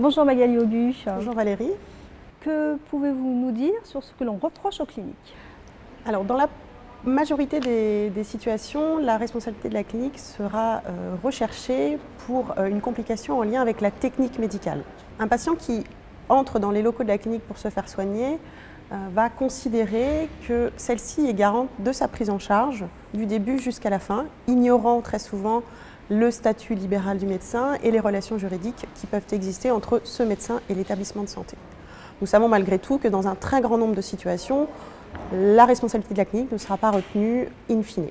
Bonjour Magali Augu. Bonjour Valérie. Que pouvez-vous nous dire sur ce que l'on reproche aux cliniques? Alors, dans la majorité des situations, la responsabilité de la clinique sera recherchée pour une complication en lien avec la technique médicale. Un patient qui entre dans les locaux de la clinique pour se faire soigner va considérer que celle-ci est garante de sa prise en charge du début jusqu'à la fin, ignorant très souvent le statut libéral du médecin et les relations juridiques qui peuvent exister entre ce médecin et l'établissement de santé. Nous savons malgré tout que dans un très grand nombre de situations, la responsabilité de la clinique ne sera pas retenue in fine.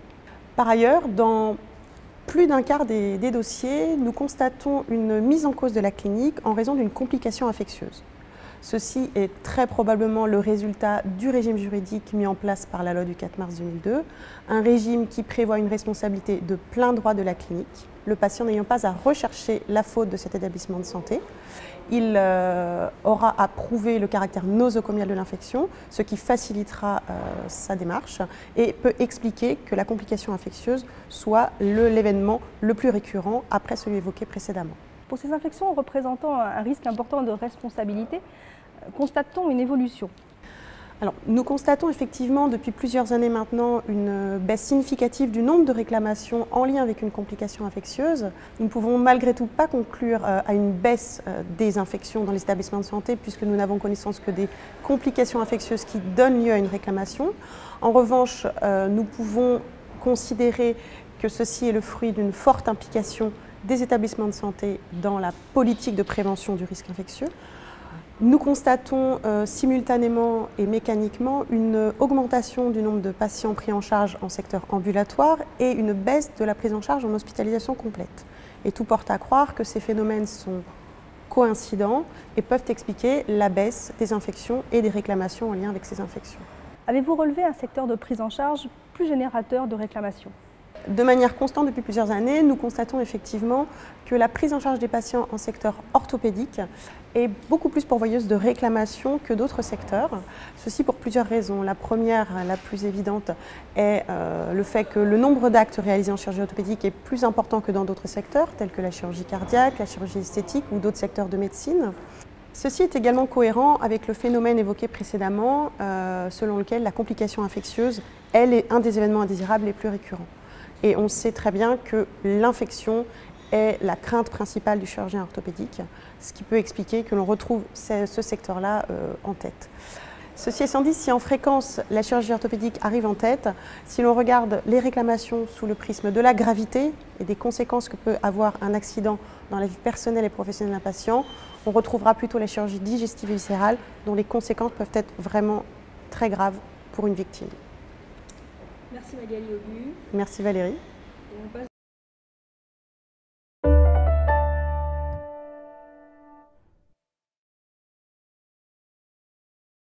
Par ailleurs, dans plus d'un quart des dossiers, nous constatons une mise en cause de la clinique en raison d'une complication infectieuse. Ceci est très probablement le résultat du régime juridique mis en place par la loi du 4 mars 2002, un régime qui prévoit une responsabilité de plein droit de la clinique, le patient n'ayant pas à rechercher la faute de cet établissement de santé. Il aura à prouver le caractère nosocomial de l'infection, ce qui facilitera sa démarche et peut expliquer que la complication infectieuse soit l'événement le plus récurrent après celui évoqué précédemment. Pour ces infections représentant un risque important de responsabilité, constate-t-on une évolution? Alors, nous constatons effectivement depuis plusieurs années maintenant une baisse significative du nombre de réclamations en lien avec une complication infectieuse. Nous ne pouvons malgré tout pas conclure à une baisse des infections dans les établissements de santé puisque nous n'avons connaissance que des complications infectieuses qui donnent lieu à une réclamation. En revanche, nous pouvons considérer que ceci est le fruit d'une forte implication des établissements de santé dans la politique de prévention du risque infectieux. Nous constatons simultanément et mécaniquement une augmentation du nombre de patients pris en charge en secteur ambulatoire et une baisse de la prise en charge en hospitalisation complète. Et tout porte à croire que ces phénomènes sont coïncidents et peuvent expliquer la baisse des infections et des réclamations en lien avec ces infections. Avez-vous relevé un secteur de prise en charge plus générateur de réclamations? De manière constante depuis plusieurs années, nous constatons effectivement que la prise en charge des patients en secteur orthopédique est beaucoup plus pourvoyeuse de réclamations que d'autres secteurs. Ceci pour plusieurs raisons. La première, la plus évidente, est le fait que le nombre d'actes réalisés en chirurgie orthopédique est plus important que dans d'autres secteurs, tels que la chirurgie cardiaque, la chirurgie esthétique ou d'autres secteurs de médecine. Ceci est également cohérent avec le phénomène évoqué précédemment, selon lequel la complication infectieuse, elle, est un des événements indésirables les plus récurrents. Et on sait très bien que l'infection est la crainte principale du chirurgien orthopédique, ce qui peut expliquer que l'on retrouve ce secteur-là en tête. Ceci étant dit, si en fréquence la chirurgie orthopédique arrive en tête, si l'on regarde les réclamations sous le prisme de la gravité et des conséquences que peut avoir un accident dans la vie personnelle et professionnelle d'un patient, on retrouvera plutôt la chirurgie digestive et viscérale dont les conséquences peuvent être vraiment très graves pour une victime. Merci Magali Augu. Merci Valérie.